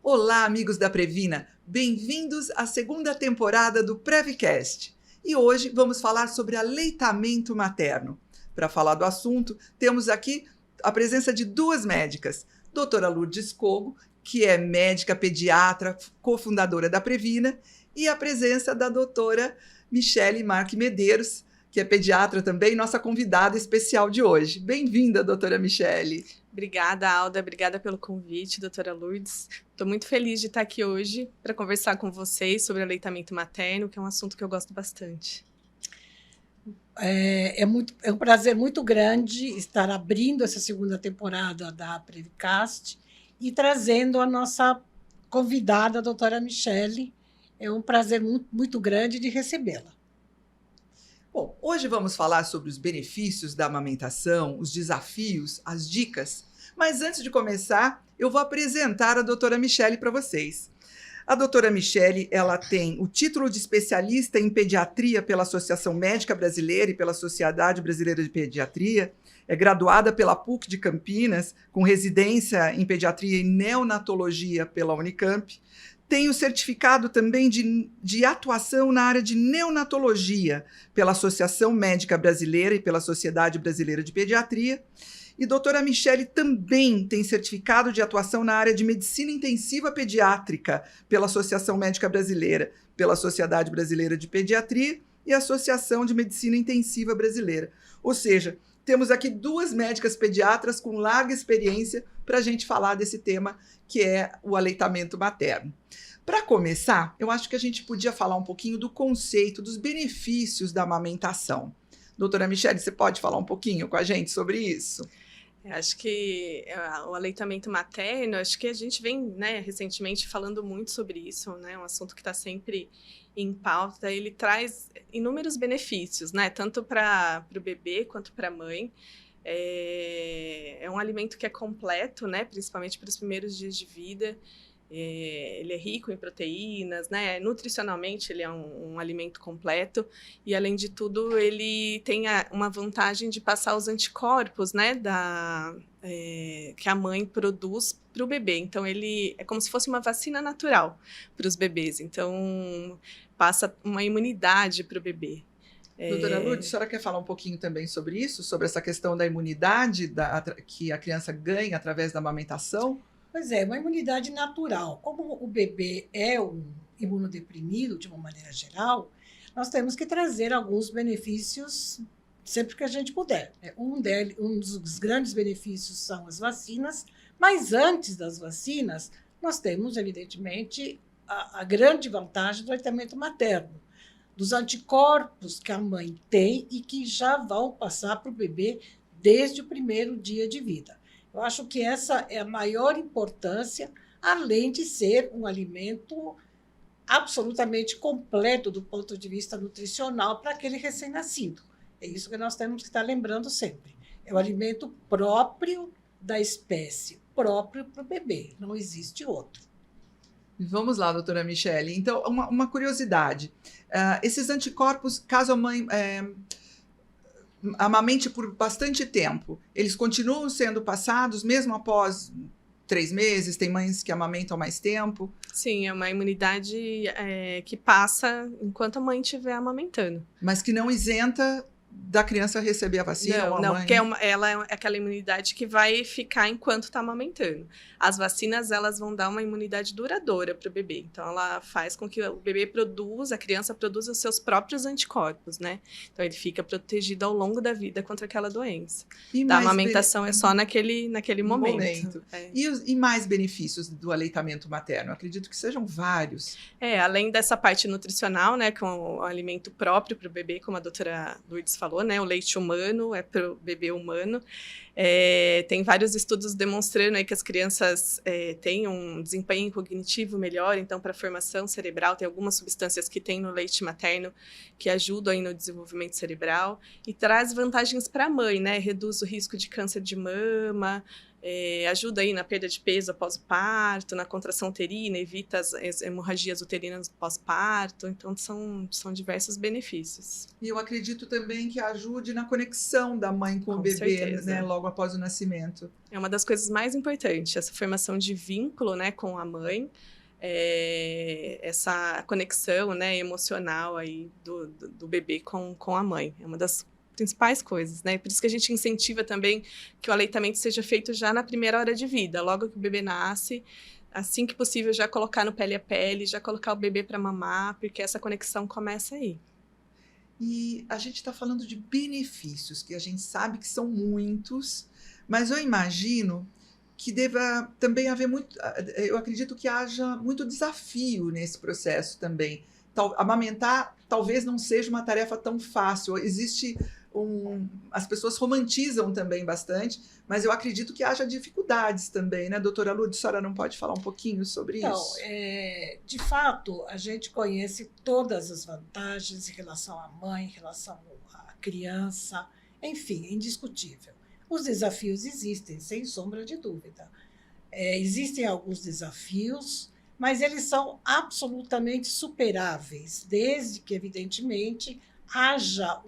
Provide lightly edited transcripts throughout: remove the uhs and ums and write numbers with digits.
Olá, amigos da Previna! Bem-vindos à segunda temporada do Prevcast. E hoje vamos falar sobre aleitamento materno. Para falar do assunto, temos aqui a presença de duas médicas. Doutora Lourdes Cogo, que é médica pediatra, cofundadora da Previna, e a presença da doutora Michele Marque Medeiros, que é pediatra também, nossa convidada especial de hoje. Bem-vinda, doutora Michele. Obrigada, Alda. Obrigada pelo convite, doutora Lourdes. Estou muito feliz de estar aqui hoje para conversar com vocês sobre aleitamento materno, que é um assunto que eu gosto bastante. É um prazer muito grande estar abrindo essa segunda temporada da Prevcast e trazendo a nossa convidada, a doutora Michele. É um prazer muito grande de recebê-la. Bom, hoje vamos falar sobre os benefícios da amamentação, os desafios, as dicas. Mas antes de começar, eu vou apresentar a doutora Michele para vocês. A doutora Michele, ela tem o título de especialista em pediatria pela Associação Médica Brasileira e pela Sociedade Brasileira de Pediatria. É graduada pela PUC de Campinas, com residência em pediatria e neonatologia pela Unicamp. Tem o certificado também de atuação na área de neonatologia pela Associação Médica Brasileira e pela Sociedade Brasileira de Pediatria. E doutora Michele também tem certificado de atuação na área de medicina intensiva pediátrica pela Associação Médica Brasileira, pela Sociedade Brasileira de Pediatria e Associação de Medicina Intensiva Brasileira. Ou seja, temos aqui duas médicas pediatras com larga experiência para a gente falar desse tema que é o aleitamento materno. Para começar, eu acho que a gente podia falar um pouquinho do conceito, dos benefícios da amamentação. Doutora Michele, você pode falar um pouquinho com a gente sobre isso? Acho que o aleitamento materno, acho que a gente vem, recentemente falando muito sobre isso, um assunto que está sempre em pauta. Ele traz inúmeros benefícios, tanto para o bebê quanto para a mãe. É um alimento que é completo, principalmente para os primeiros dias de vida. Ele é rico em proteínas, nutricionalmente ele é um alimento completo e, além de tudo, ele tem uma vantagem de passar os anticorpos, que a mãe produz para o bebê. Então, ele é como se fosse uma vacina natural para os bebês. Então, passa uma imunidade para o bebê. Doutora Lourdes, a senhora quer falar um pouquinho também sobre isso? Sobre essa questão da imunidade que a criança ganha através da amamentação? Pois é, uma imunidade natural. Como o bebê é um imunodeprimido, de uma maneira geral, nós temos que trazer alguns benefícios sempre que a gente puder. Um dos grandes benefícios são as vacinas, mas antes das vacinas, nós temos, evidentemente, a grande vantagem do aleitamento materno, dos anticorpos que a mãe tem e que já vão passar para o bebê desde o primeiro dia de vida. Eu acho que essa é a maior importância, além de ser um alimento absolutamente completo do ponto de vista nutricional para aquele recém-nascido. É isso que nós temos que estar lembrando sempre. É o alimento próprio da espécie, próprio para o bebê, não existe outro. Vamos lá, doutora Michele. Então, uma curiosidade. Esses anticorpos, caso a mãe amamente por bastante tempo, eles continuam sendo passados mesmo após 3 meses? Tem mães que amamentam mais tempo? Sim, é uma imunidade que passa enquanto a mãe estiver amamentando. Mas que não isenta da criança receber a vacina? Não, porque ela é aquela imunidade que vai ficar enquanto está amamentando. As vacinas, elas vão dar uma imunidade duradoura para o bebê. Então, ela faz com que o bebê a criança produza os seus próprios anticorpos, Então, ele fica protegido ao longo da vida contra aquela doença. A amamentação é só naquele momento. E mais benefícios do aleitamento materno? Eu acredito que sejam vários. Além dessa parte nutricional, com o alimento próprio para o bebê, como a doutora Lourdes falou, o leite humano é para o bebê humano. Tem vários estudos demonstrando aí que as crianças têm um desempenho cognitivo melhor, então para a formação cerebral tem algumas substâncias que tem no leite materno que ajudam aí no desenvolvimento cerebral e traz vantagens para a mãe, reduz o risco de câncer de mama, ajuda aí na perda de peso após o parto, na contração uterina, evita as hemorragias uterinas pós-parto, então são diversos benefícios. E eu acredito também que ajude na conexão da mãe com o bebê, certeza. né, logo após o nascimento. É uma das coisas mais importantes, essa formação de vínculo, né, com a mãe, essa conexão, né, emocional aí do bebê com a mãe. É uma das principais coisas, né? Por isso que a gente incentiva também que o aleitamento seja feito já na primeira hora de vida, logo que o bebê nasce, assim que possível já colocar no pele a pele, já colocar o bebê para mamar, porque essa conexão começa aí. E a gente está falando de benefícios, que a gente sabe que são muitos, mas eu imagino que deva também haver muito, eu acredito que haja muito desafio nesse processo também. Amamentar talvez não seja uma tarefa tão fácil, as pessoas romantizam também bastante, mas eu acredito que haja dificuldades também, né, doutora Lourdes? A senhora não pode falar um pouquinho sobre isso? De fato, a gente conhece todas as vantagens em relação à mãe, em relação à criança, enfim, é indiscutível. Os desafios existem, sem sombra de dúvida. Existem alguns desafios, mas eles são absolutamente superáveis, desde que, evidentemente, haja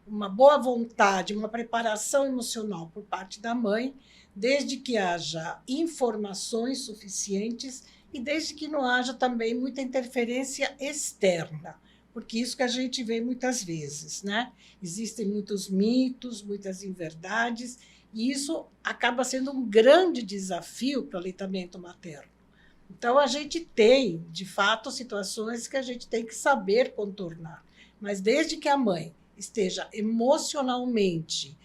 uma boa vontade, uma preparação emocional por parte da mãe, desde que haja informações suficientes e desde que não haja também muita interferência externa, porque isso que a gente vê muitas vezes, né? Existem muitos mitos, muitas inverdades, e isso acaba sendo um grande desafio para o aleitamento materno. Então, a gente tem, de fato, situações que a gente tem que saber contornar, mas desde que a mãe esteja emocionalmente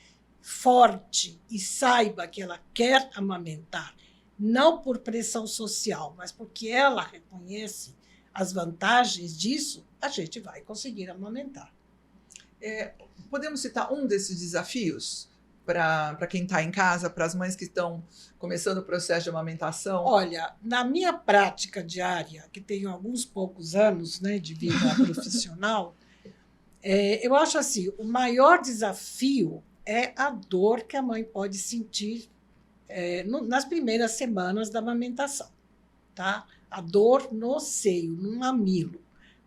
forte e saiba que ela quer amamentar, não por pressão social, mas porque ela reconhece as vantagens disso, a gente vai conseguir amamentar. Podemos citar um desses desafios para quem está em casa, para as mães que estão começando o processo de amamentação? Olha, na minha prática diária, que tenho alguns poucos anos, né, de vida profissional, eu acho assim, o maior desafio é a dor que a mãe pode sentir nas primeiras semanas da amamentação, tá? A dor no seio, no mamilo.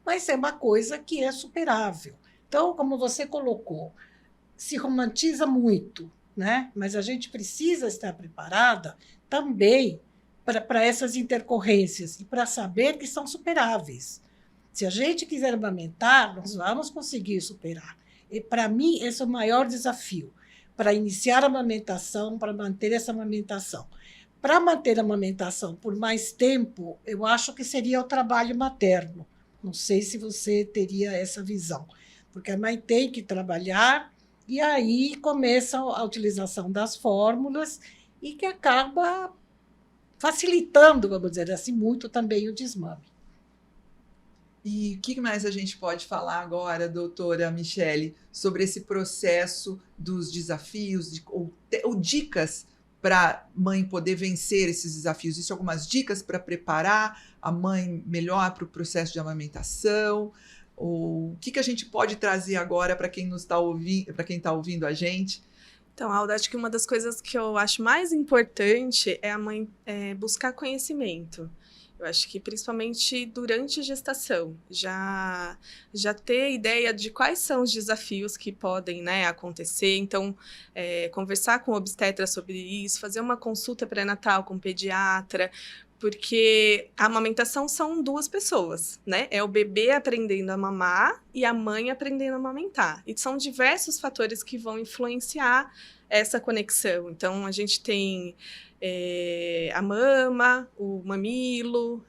Mas é uma coisa que é superável. Então, como você colocou, se romantiza muito, né? Mas a gente precisa estar preparada também para essas intercorrências e para saber que são superáveis. Se a gente quiser amamentar, nós vamos conseguir superar. E, para mim, esse é o maior desafio, para iniciar a amamentação, para manter essa amamentação. Para manter a amamentação por mais tempo, eu acho que seria o trabalho materno. Não sei se você teria essa visão, porque a mãe tem que trabalhar e aí começa a utilização das fórmulas e que acaba facilitando, vamos dizer assim, muito também o desmame. E o que mais a gente pode falar agora, doutora Michele, sobre esse processo dos desafios ou dicas para a mãe poder vencer esses desafios? Existem algumas dicas para preparar a mãe melhor para o processo de amamentação? O que a gente pode trazer agora para quem está ouvindo a gente? Então, Alda, acho que uma das coisas que eu acho mais importante é a mãe buscar conhecimento. Eu acho que principalmente durante a gestação, já ter ideia de quais são os desafios que podem, né, acontecer. Então, conversar com o obstetra sobre isso, fazer uma consulta pré-natal com o pediatra, porque a amamentação são duas pessoas, né? É o bebê aprendendo a mamar e a mãe aprendendo a amamentar. E são diversos fatores que vão influenciar essa conexão. Então, a gente tem a mama, o mamilo,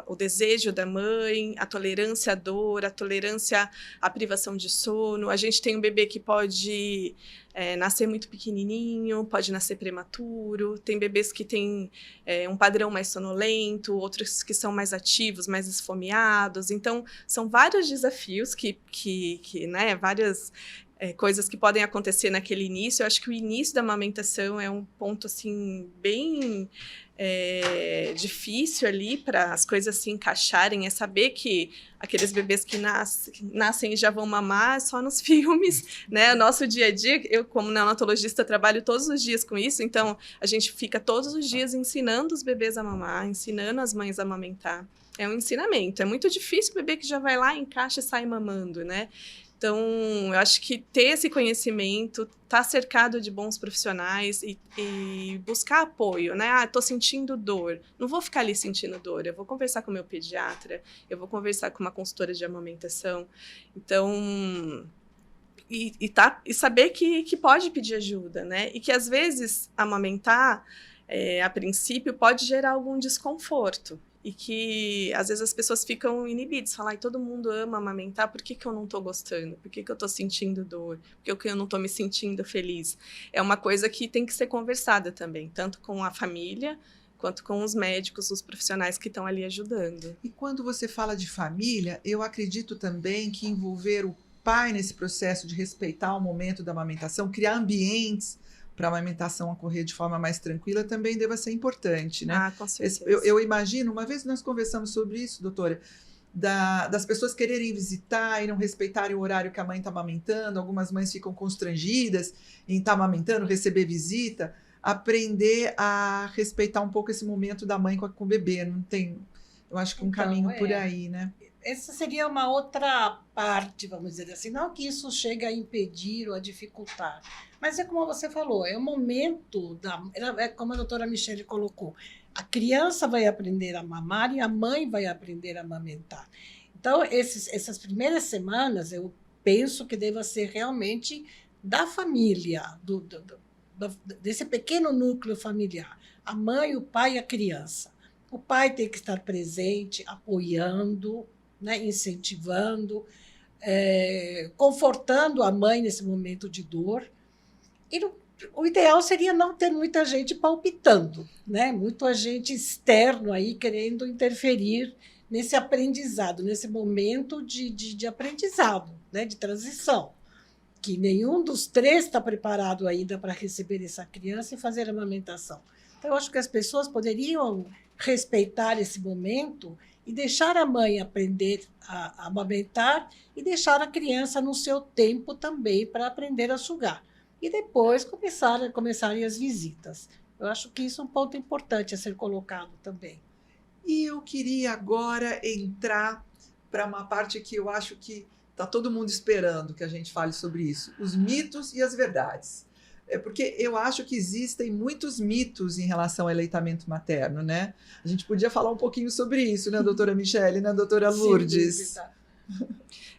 o desejo da mãe, a tolerância à dor, a tolerância à privação de sono. A gente tem um bebê que pode nascer muito pequenininho, pode nascer prematuro. Tem bebês que têm um padrão mais sonolento, outros que são mais ativos, mais esfomeados. Então, são vários desafios né, várias coisas que podem acontecer naquele início. Eu acho que o início da amamentação é um ponto, assim, bem difícil ali para as coisas se encaixarem, é saber que aqueles bebês que nascem e já vão mamar só nos filmes, né? Nosso dia a dia, eu como neonatologista trabalho todos os dias com isso, então a gente fica todos os dias ensinando os bebês a mamar, ensinando as mães a amamentar. É um ensinamento, é muito difícil o bebê que já vai lá, encaixa e sai mamando, né? Então, eu acho que ter esse conhecimento, estar cercado de bons profissionais e buscar apoio, né? Ah, estou sentindo dor. Não vou ficar ali sentindo dor. Eu vou conversar com o meu pediatra, eu vou conversar com uma consultora de amamentação. Então, e saber que pode pedir ajuda, né? E que, às vezes, amamentar, a princípio, pode gerar algum desconforto. E que, às vezes, as pessoas ficam inibidas. Falam, todo mundo ama amamentar, por que eu não estou gostando? Por que eu estou sentindo dor? Por que eu não estou me sentindo feliz? É uma coisa que tem que ser conversada também, tanto com a família, quanto com os médicos, os profissionais que estão ali ajudando. E quando você fala de família, eu acredito também que envolver o pai nesse processo de respeitar o momento da amamentação, criar ambientes para a amamentação ocorrer de forma mais tranquila, também deva ser importante, né? Ah, com certeza. Eu imagino, uma vez nós conversamos sobre isso, doutora, das pessoas quererem visitar e não respeitarem o horário que a mãe está amamentando, algumas mães ficam constrangidas em estar amamentando, receber visita, aprender a respeitar um pouco esse momento da mãe com o bebê, não tem, eu acho que um caminho por aí, né? Essa seria uma outra parte, vamos dizer assim, não que isso chegue a impedir ou a dificultar, mas é como você falou, é o momento, é como a doutora Michele colocou, a criança vai aprender a mamar e a mãe vai aprender a amamentar. Então, essas primeiras semanas, eu penso que deva ser realmente da família, desse pequeno núcleo familiar, a mãe, o pai e a criança. O pai tem que estar presente, apoiando, né, incentivando, confortando a mãe nesse momento de dor. E o ideal seria não ter muita gente palpitando, né? Muito agente externo aí querendo interferir nesse aprendizado, nesse momento de aprendizado, né, de transição, que nenhum dos três está preparado ainda para receber essa criança e fazer a amamentação. Então, eu acho que as pessoas poderiam respeitar esse momento e deixar a mãe aprender a amamentar e deixar a criança no seu tempo também para aprender a sugar. E depois começarem as visitas. Eu acho que isso é um ponto importante a ser colocado também. E eu queria agora entrar para uma parte que eu acho que está todo mundo esperando que a gente fale sobre isso, os mitos e as verdades. Porque eu acho que existem muitos mitos em relação ao aleitamento materno, né? A gente podia falar um pouquinho sobre isso, né, doutora Michele, né, doutora Lourdes?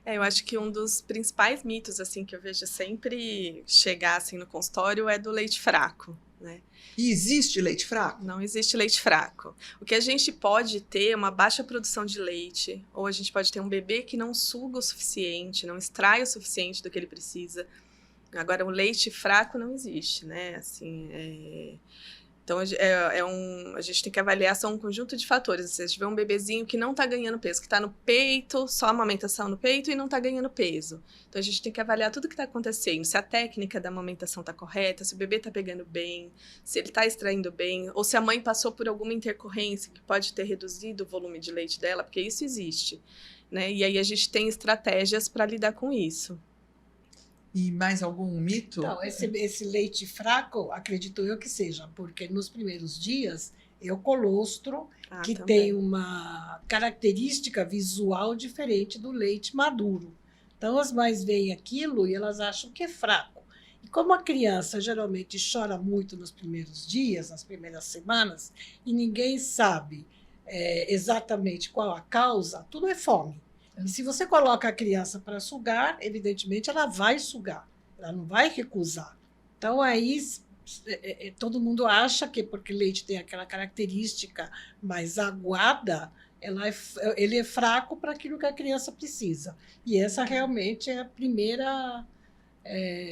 Eu acho que um dos principais mitos, assim, que eu vejo sempre chegar, assim, no consultório é do leite fraco, né? E existe leite fraco? Não existe leite fraco. O que a gente pode ter é uma baixa produção de leite, ou a gente pode ter um bebê que não suga o suficiente, não extrai o suficiente do que ele precisa. Agora, o leite fraco não existe, né? Assim, então, a gente tem que avaliar, são um conjunto de fatores. Se a gente tiver um bebezinho que não está ganhando peso, que está no peito, só amamentação no peito e não está ganhando peso. Então, a gente tem que avaliar tudo o que está acontecendo. Se a técnica da amamentação está correta, se o bebê está pegando bem, se ele está extraindo bem, ou se a mãe passou por alguma intercorrência que pode ter reduzido o volume de leite dela, porque isso existe, né? E aí a gente tem estratégias para lidar com isso. E mais algum mito? Então, esse leite fraco, acredito eu que seja, porque nos primeiros dias é o colostro, que também tem uma característica visual diferente do leite maduro. Então, as mães veem aquilo e elas acham que é fraco. E como a criança geralmente chora muito nos primeiros dias, nas primeiras semanas, e ninguém sabe exatamente qual a causa, tudo é fome. E se você coloca a criança para sugar, evidentemente ela vai sugar, ela não vai recusar. Então, aí todo mundo acha que porque leite tem aquela característica mais aguada, ele é fraco para aquilo que a criança precisa. E essa realmente é a primeira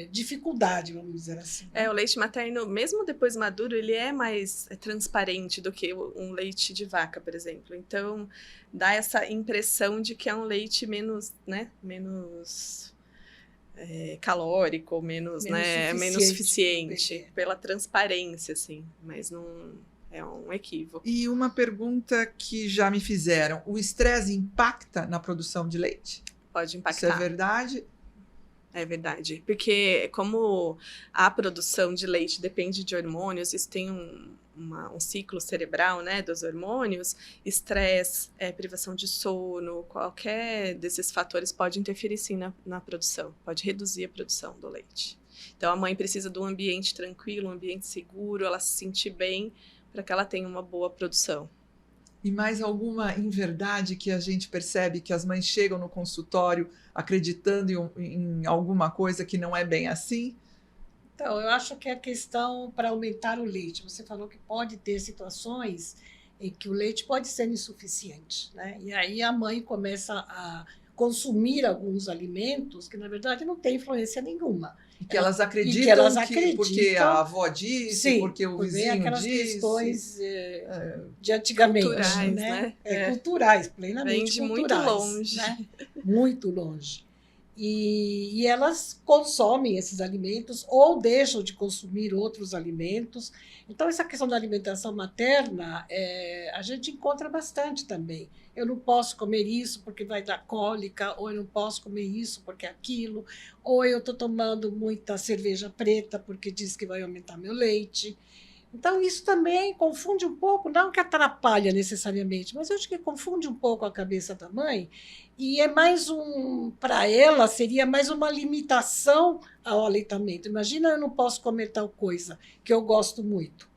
dificuldade, vamos dizer assim. O leite materno, mesmo depois maduro, ele é mais transparente do que um leite de vaca, por exemplo. Então, dá essa impressão de que é um leite menos, né, menos calórico, menos suficiente, pro pela transparência, assim, mas não é um equívoco. E uma pergunta que já me fizeram: o estresse impacta na produção de leite? Pode impactar. Isso é verdade? É verdade, porque como a produção de leite depende de hormônios, isso tem um ciclo cerebral, né, dos hormônios, estresse, privação de sono, qualquer desses fatores pode interferir sim na produção, pode reduzir a produção do leite. Então a mãe precisa de um ambiente tranquilo, um ambiente seguro, ela se sentir bem para que ela tenha uma boa produção. E mais alguma inverdade que a gente percebe que as mães chegam no consultório acreditando em alguma coisa que não é bem assim? Então, eu acho que é a questão para aumentar o leite. Você falou que pode ter situações em que o leite pode ser insuficiente, né? E aí a mãe começa a consumir alguns alimentos que, na verdade, não tem influência nenhuma. E que elas acreditam, que elas porque acreditam, a avó disse, sim, porque o vizinho aquelas disse. questões de antigamente, culturais, né? né? Culturais, plenamente Vem de culturais. muito longe. Né? Muito longe. E elas consomem esses alimentos ou deixam de consumir outros alimentos. Então, essa questão da alimentação materna, a gente encontra bastante também. Eu não posso comer isso porque vai dar cólica, ou eu não posso comer isso porque é aquilo, ou eu estou tomando muita cerveja preta porque diz que vai aumentar meu leite. Então, isso também confunde um pouco, não que atrapalha necessariamente, mas eu acho que confunde um pouco a cabeça da mãe, e é mais para ela, seria mais uma limitação ao aleitamento. Imagina, eu não posso comer tal coisa que eu gosto muito.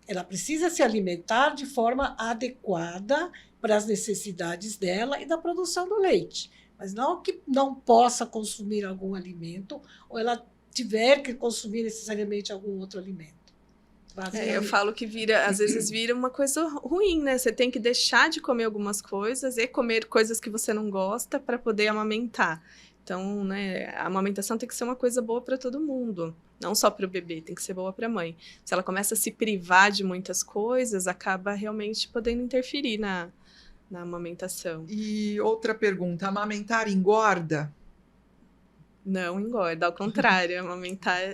Ela precisa se alimentar de forma adequada para as necessidades dela e da produção do leite, mas não que não possa consumir algum alimento, ou ela tiver que consumir necessariamente algum outro alimento. Eu falo que às vezes vira uma coisa ruim, né? Você tem que deixar de comer algumas coisas e comer coisas que você não gosta para poder amamentar. Então, né, a amamentação tem que ser uma coisa boa para todo mundo, não só para o bebê, tem que ser boa para a mãe. Se ela começa a se privar de muitas coisas, acaba realmente podendo interferir na amamentação. E outra pergunta: amamentar engorda? Não engorda, ao contrário, amamentar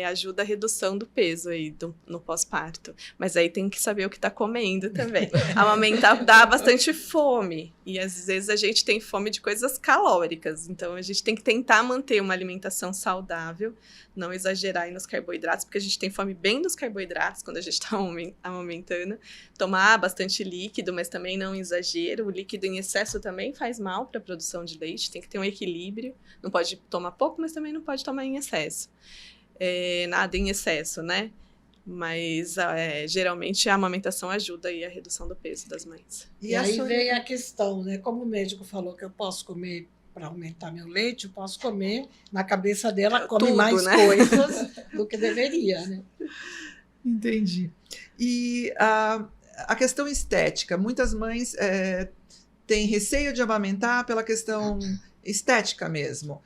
ajuda a redução do peso aí no pós-parto. Mas aí tem que saber o que está comendo também. Amamentar dá bastante fome, e às vezes a gente tem fome de coisas calóricas, então a gente tem que tentar manter uma alimentação saudável, não exagerar aí nos carboidratos, porque a gente tem fome bem dos carboidratos quando a gente está amamentando. Tomar bastante líquido, mas também não exagero. O líquido em excesso também faz mal para a produção de leite, tem que ter um equilíbrio. Não pode tomar pouco, mas também não pode tomar em excesso. Nada em excesso, né? Mas geralmente a amamentação ajuda aí a redução do peso das mães. E aí vem a questão, né? Como o médico falou que eu posso comer para aumentar meu leite, eu posso comer, na cabeça dela, come tudo, mais né? coisas do que deveria, né? Entendi. E a questão estética, muitas mães têm receio de amamentar pela questão estética mesmo.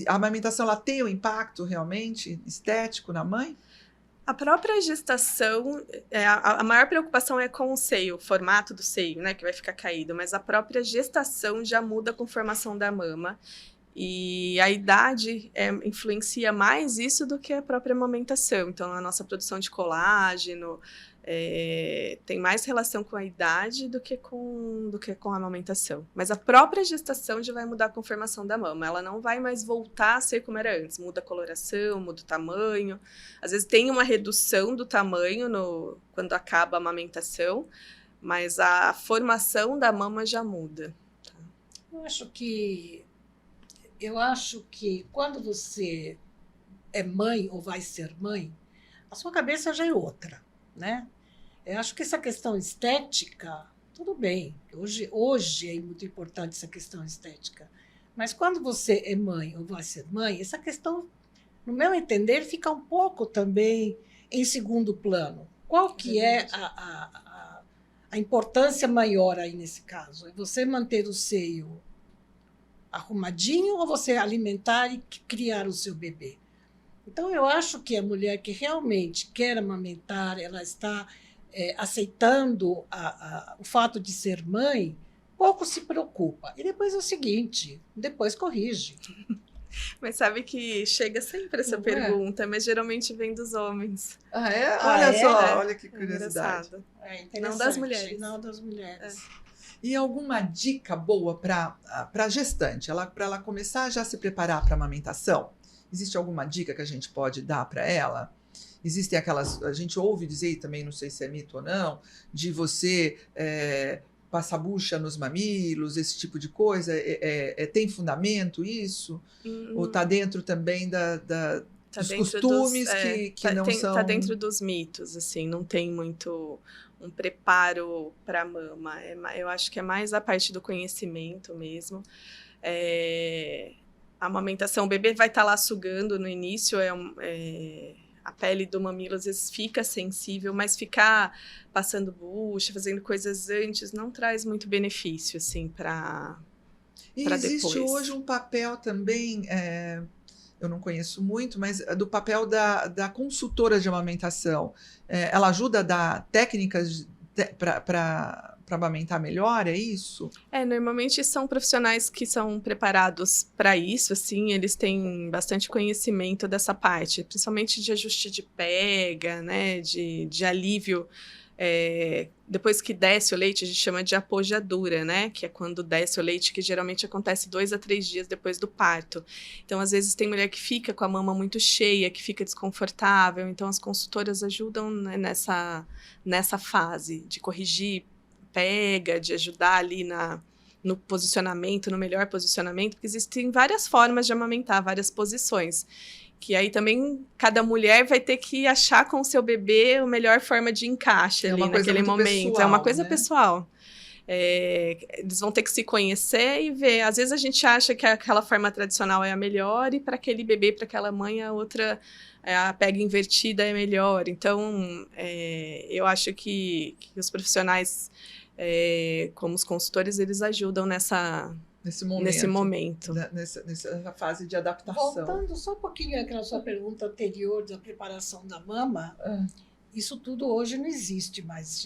A amamentação, ela tem um impacto realmente estético na mãe? A própria gestação, a maior preocupação é com o seio, o formato do seio, né, que vai ficar caído, mas a própria gestação já muda a conformação da mama, e a idade influencia mais isso do que a própria amamentação. Então, a nossa produção de colágeno tem mais relação com a idade do que com a amamentação. Mas a própria gestação já vai mudar a conformação da mama. Ela não vai mais voltar a ser como era antes. Muda a coloração, muda o tamanho. Às vezes tem uma redução do tamanho quando acaba a amamentação, mas a formação da mama já muda. Tá? Eu acho que quando você é mãe ou vai ser mãe, a sua cabeça já é outra, né? Eu acho que essa questão estética, tudo bem, hoje é muito importante essa questão estética, mas quando você é mãe ou vai ser mãe, essa questão, no meu entender, fica um pouco também em segundo plano. Qual que é a importância maior aí nesse caso? É você manter o seio arrumadinho ou você alimentar e criar o seu bebê? Então, eu acho que a mulher que realmente quer amamentar, ela está aceitando o fato de ser mãe, pouco se preocupa. E depois é o seguinte, depois corrige. Mas sabe que chega sempre essa pergunta, mas geralmente vem dos homens. Ah, é? Olha só, é? olha que curiosidade. Não das mulheres. Não das mulheres. E alguma dica boa para gestante, para ela começar a já se preparar para a amamentação? Existe alguma dica que a gente pode dar para ela? Existem aquelas, a gente ouve dizer, também não sei se é mito ou não, de você passar bucha nos mamilos, esse tipo de coisa. Tem fundamento isso? Ou está dentro também dos costumes que não são... Está dentro dos mitos, assim, não tem muito um preparo para a mama. Eu acho que é mais a parte do conhecimento mesmo. A amamentação, o bebê vai estar lá sugando no início, a pele do mamilo às vezes fica sensível, mas ficar passando bucha, fazendo coisas antes, não traz muito benefício, assim, para depois. E existe hoje um papel também, eu não conheço muito, mas do papel da consultora de amamentação. Ela ajuda a dar técnicas para amamentar melhor, é isso? Normalmente são profissionais que são preparados para isso, assim, eles têm bastante conhecimento dessa parte, principalmente de ajuste de pega, né, de alívio. Depois que desce o leite, a gente chama de apojadura, né? Que é quando desce o leite, que geralmente acontece 2 a 3 dias depois do parto. Então, às vezes, tem mulher que fica com a mama muito cheia, que fica desconfortável. Então, as consultoras ajudam, né, nessa fase de corrigir pega, de ajudar ali no posicionamento, no melhor posicionamento, porque existem várias formas de amamentar, várias posições. Que aí também cada mulher vai ter que achar com o seu bebê a melhor forma de encaixe ali naquele momento. Pessoal, é uma coisa, né, pessoal. Eles vão ter que se conhecer e ver. Às vezes a gente acha que aquela forma tradicional é a melhor e para aquele bebê, para aquela mãe, a outra, a pega invertida é melhor. Então, eu acho que os profissionais, como os consultores, eles ajudam nesse momento. Nessa fase de adaptação. Voltando só um pouquinho àquela sua pergunta anterior da preparação da mama, isso tudo hoje não existe mais.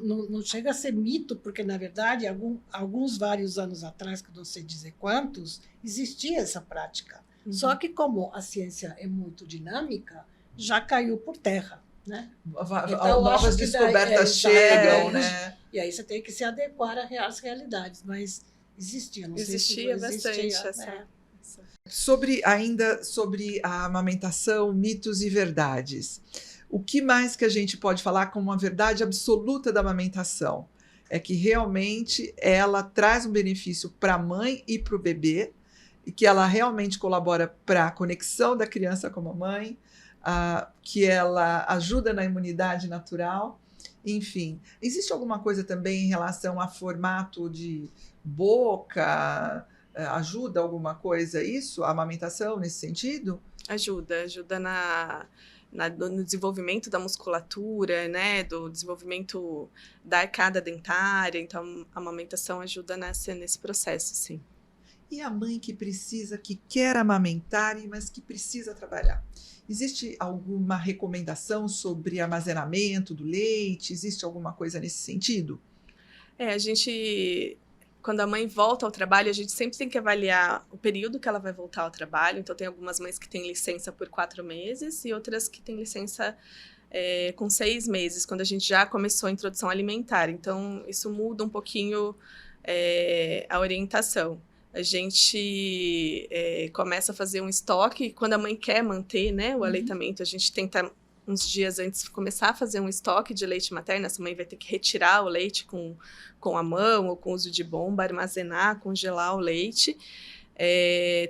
Não chega a ser mito, porque, na verdade, alguns vários anos atrás, que não sei dizer quantos, existia essa prática. Uhum. Só que, como a ciência é muito dinâmica, já caiu por terra. Né? Então, novas descobertas chegam, né? E aí você tem que se adequar às realidades, mas... Existia bastante essa. Sobre a amamentação, mitos e verdades. O que mais que a gente pode falar como uma verdade absoluta da amamentação? É que realmente ela traz um benefício para a mãe e para o bebê, e que ela realmente colabora para a conexão da criança com a mãe, que ela ajuda na imunidade natural. Enfim, existe alguma coisa também em relação a formato de boca? Ajuda alguma coisa isso, a amamentação, nesse sentido? Ajuda no desenvolvimento da musculatura, né, do desenvolvimento da arcada dentária. Então, a amamentação ajuda nesse processo, sim. E a mãe que quer amamentar, mas que precisa trabalhar? Existe alguma recomendação sobre armazenamento do leite? Existe alguma coisa nesse sentido? Quando a mãe volta ao trabalho, a gente sempre tem que avaliar o período que ela vai voltar ao trabalho. Então, tem algumas mães que têm licença por 4 meses e outras que têm licença com 6 meses, quando a gente já começou a introdução alimentar. Então, isso muda um pouquinho a orientação. A gente começa a fazer um estoque. Quando a mãe quer manter, né, o aleitamento, a gente tenta, uns dias antes, começar a fazer um estoque de leite materno. Essa mãe vai ter que retirar o leite com a mão ou com uso de bomba, armazenar, congelar o leite.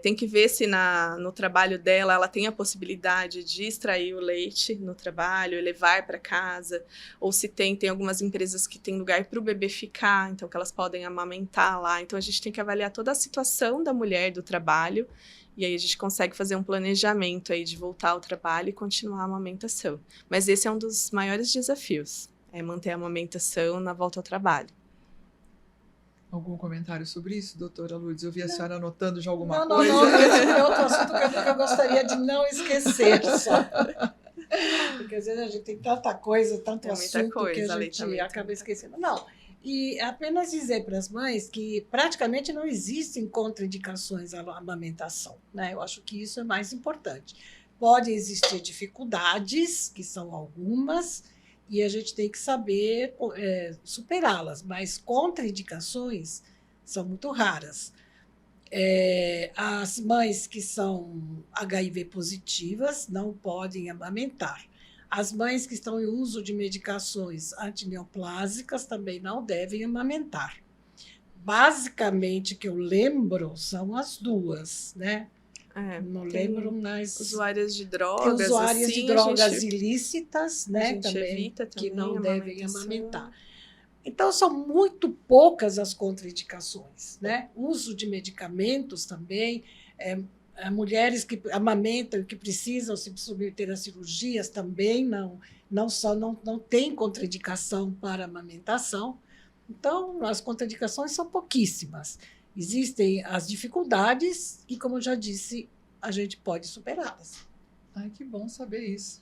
Tem que ver se no trabalho dela ela tem a possibilidade de extrair o leite no trabalho e levar para casa, ou se tem algumas empresas que têm lugar para o bebê ficar, então que elas podem amamentar lá. Então a gente tem que avaliar toda a situação da mulher do trabalho, e aí a gente consegue fazer um planejamento aí de voltar ao trabalho e continuar a amamentação. Mas esse é um dos maiores desafios, manter a amamentação na volta ao trabalho. Algum comentário sobre isso, doutora Lourdes? Eu vi a senhora anotando já alguma coisa. Não, esse é outro assunto que eu gostaria de não esquecer só. Porque às vezes a gente tem tanta coisa, tanto assunto que a gente acaba esquecendo. Não, E apenas dizer para as mães que praticamente não existem contraindicações à amamentação, né? Eu acho que isso é mais importante. Podem existir dificuldades, que são algumas, e a gente tem que saber superá-las, mas contraindicações são muito raras. As mães que são HIV positivas não podem amamentar. As mães que estão em uso de medicações antineoplásicas também não devem amamentar. Basicamente, que eu lembro são as duas, né? Não lembro mais. Usuárias de drogas. Usuárias assim, de drogas ilícitas, né? A gente evita também que não devem amamentação. amamentar. Então, são muito poucas as contraindicações, né? Uso de medicamentos também. Mulheres que amamentam e que precisam se submeter a cirurgias também não têm contraindicação para amamentação. Então, as contraindicações são pouquíssimas. Existem as dificuldades e, como eu já disse, a gente pode superá-las. Ai, que bom saber isso.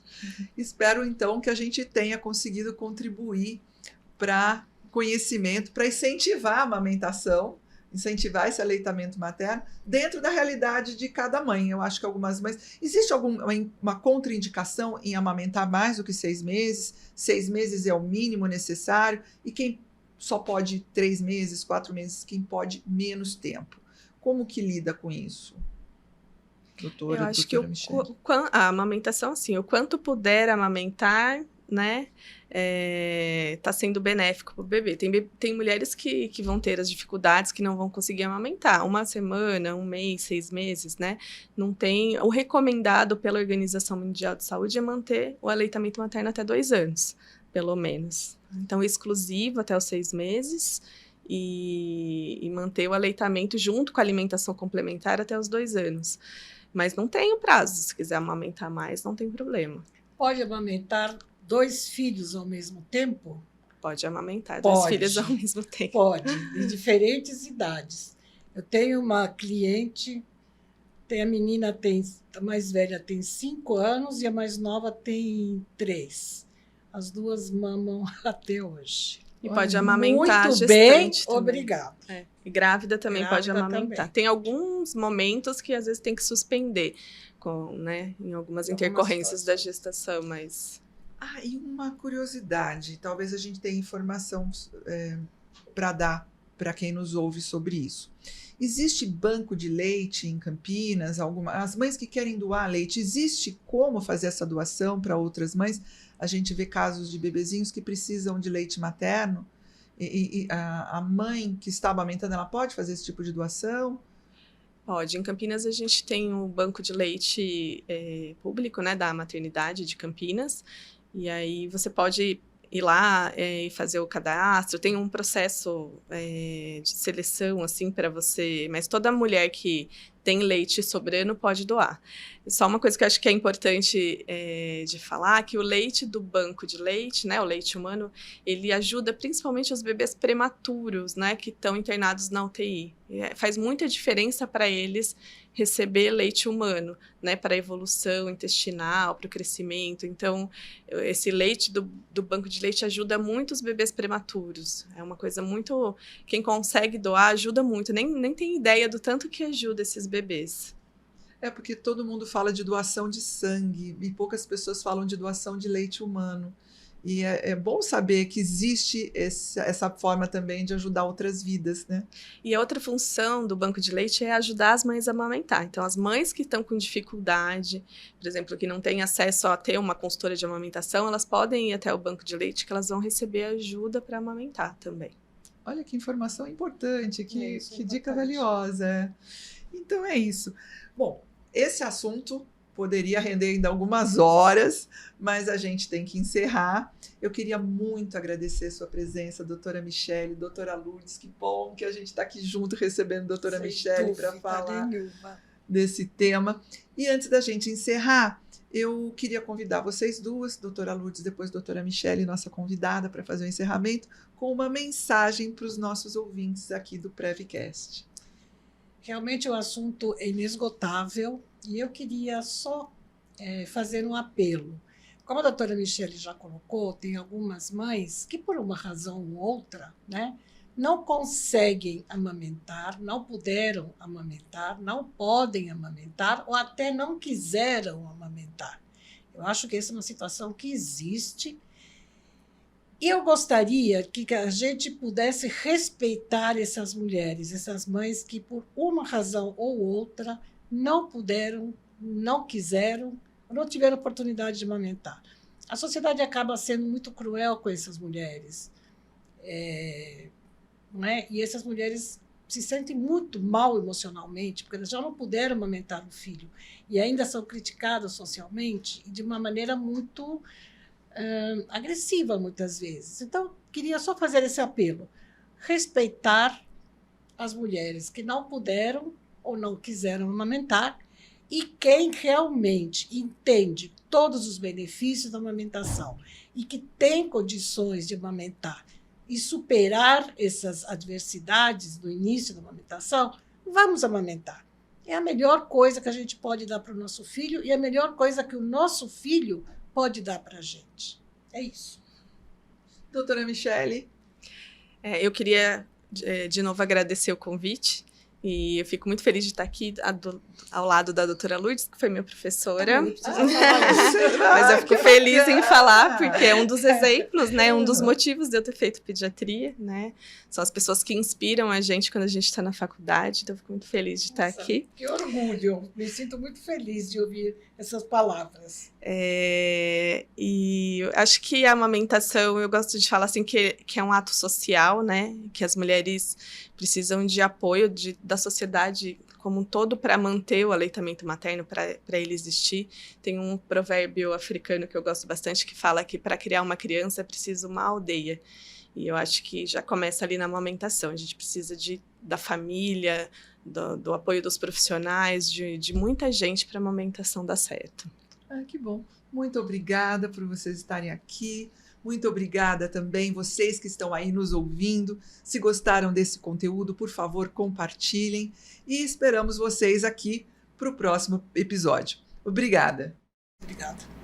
Espero, então, que a gente tenha conseguido contribuir para conhecimento, para incentivar a amamentação, incentivar esse aleitamento materno dentro da realidade de cada mãe. Eu acho que algumas mães... Existe uma contraindicação em amamentar mais do que 6 meses? 6 meses é o mínimo necessário. E quem só pode 3 meses, 4 meses, quem pode menos tempo? Como que lida com isso? Doutora, eu acho que Michele. a amamentação, assim, o quanto puder amamentar, né, tá sendo benéfico para o bebê. Tem mulheres que vão ter as dificuldades, que não vão conseguir amamentar. 1 semana, 1 mês, 6 meses, né? Não tem... O recomendado pela Organização Mundial de Saúde é manter o aleitamento materno até 2 anos, pelo menos. Então, exclusivo até os 6 meses e manter o aleitamento junto com a alimentação complementar até os 2 anos. Mas não tem o prazo. Se quiser amamentar mais, não tem problema. Pode amamentar 2 filhos ao mesmo tempo? Pode amamentar Pode. 2 filhos ao mesmo tempo. Pode, de diferentes idades. Eu tenho uma cliente, a menina a mais velha tem 5 anos e a mais nova tem 3. As 2 mamam até hoje. E pode amamentar muito gestante bem, também. obrigado. E grávida também pode amamentar. Também. Tem alguns momentos que às vezes tem que suspender, em algumas intercorrências da gestação, mas... E uma curiosidade, talvez a gente tenha informação para dar para quem nos ouve sobre isso. Existe banco de leite em Campinas? As mães que querem doar leite, existe como fazer essa doação para outras mães? A gente vê casos de bebezinhos que precisam de leite materno e a mãe que está amamentando, ela pode fazer esse tipo de doação? Pode. Em Campinas a gente tem o banco de leite público, né, da maternidade de Campinas. E aí você pode ir lá e fazer o cadastro. Tem um processo de seleção, assim, para você... Mas toda mulher que tem leite sobrando pode doar. Só uma coisa que eu acho que é importante de falar, que o leite do banco de leite, né, o leite humano, ele ajuda principalmente os bebês prematuros, né, que estão internados na UTI. Faz muita diferença para eles receber leite humano, né, para a evolução intestinal, para o crescimento. Então, esse leite do banco de leite ajuda muito os bebês prematuros. É uma coisa muito... Quem consegue doar ajuda muito. Nem tem ideia do tanto que ajuda esses bebês. Porque todo mundo fala de doação de sangue e poucas pessoas falam de doação de leite humano. E é bom saber que existe essa forma também de ajudar outras vidas, né? E a outra função do banco de leite é ajudar as mães a amamentar. Então, as mães que estão com dificuldade, por exemplo, que não têm acesso a ter uma consultora de amamentação, elas podem ir até o banco de leite que elas vão receber ajuda para amamentar também. Olha que informação importante, que dica valiosa. Então é isso. Bom, esse assunto poderia render ainda algumas horas, mas a gente tem que encerrar. Eu queria muito agradecer sua presença, doutora Michele, doutora Lourdes. Que bom que a gente está aqui junto recebendo a doutora Michele para falar desse tema. E antes da gente encerrar, eu queria convidar vocês duas, doutora Lourdes, depois doutora Michele, nossa convidada, para fazer o encerramento, com uma mensagem para os nossos ouvintes aqui do Prevcast. Realmente o assunto é inesgotável e eu queria só fazer um apelo. como a doutora Michele já colocou, tem algumas mães que, por uma razão ou outra, né, não conseguem amamentar, não puderam amamentar, não podem amamentar ou até não quiseram amamentar. Eu acho que essa é uma situação que existe. E eu gostaria que a gente pudesse respeitar essas mulheres, essas mães que, por uma razão ou outra, não puderam, não quiseram, não tiveram oportunidade de amamentar. A sociedade acaba sendo muito cruel com essas mulheres. Não é? E essas mulheres se sentem muito mal emocionalmente, porque elas já não puderam amamentar o filho e ainda são criticadas socialmente e de uma maneira muito agressiva, muitas vezes. Então, queria só fazer esse apelo. Respeitar as mulheres que não puderam ou não quiseram amamentar e quem realmente entende todos os benefícios da amamentação e que tem condições de amamentar e superar essas adversidades no início da amamentação, vamos amamentar. É a melhor coisa que a gente pode dar para o nosso filho e a melhor coisa que o nosso filho pode dar para a gente. É isso. Doutora Michele? Eu queria, de novo, agradecer o convite. E eu fico muito feliz de estar aqui ao lado da doutora Lourdes, que foi minha professora. Mas eu fico feliz em falar, porque é um dos exemplos, né? Um dos motivos de eu ter feito pediatria, né? São as pessoas que inspiram a gente quando a gente está na faculdade. Então, eu fico muito feliz de estar aqui. Que orgulho! Me sinto muito feliz de ouvir essas palavras. E acho que a amamentação, eu gosto de falar assim, que é um ato social, né? Que as mulheres precisam de apoio da sociedade como um todo para manter o aleitamento materno, para ele existir. Tem um provérbio africano que eu gosto bastante que fala que para criar uma criança é preciso uma aldeia. E eu acho que já começa ali na amamentação. A gente precisa da família, do apoio dos profissionais, de muita gente para a amamentação dar certo. Que bom. Muito obrigada por vocês estarem aqui. Muito obrigada também vocês que estão aí nos ouvindo. Se gostaram desse conteúdo, por favor, compartilhem. E esperamos vocês aqui para o próximo episódio. Obrigada. Obrigada.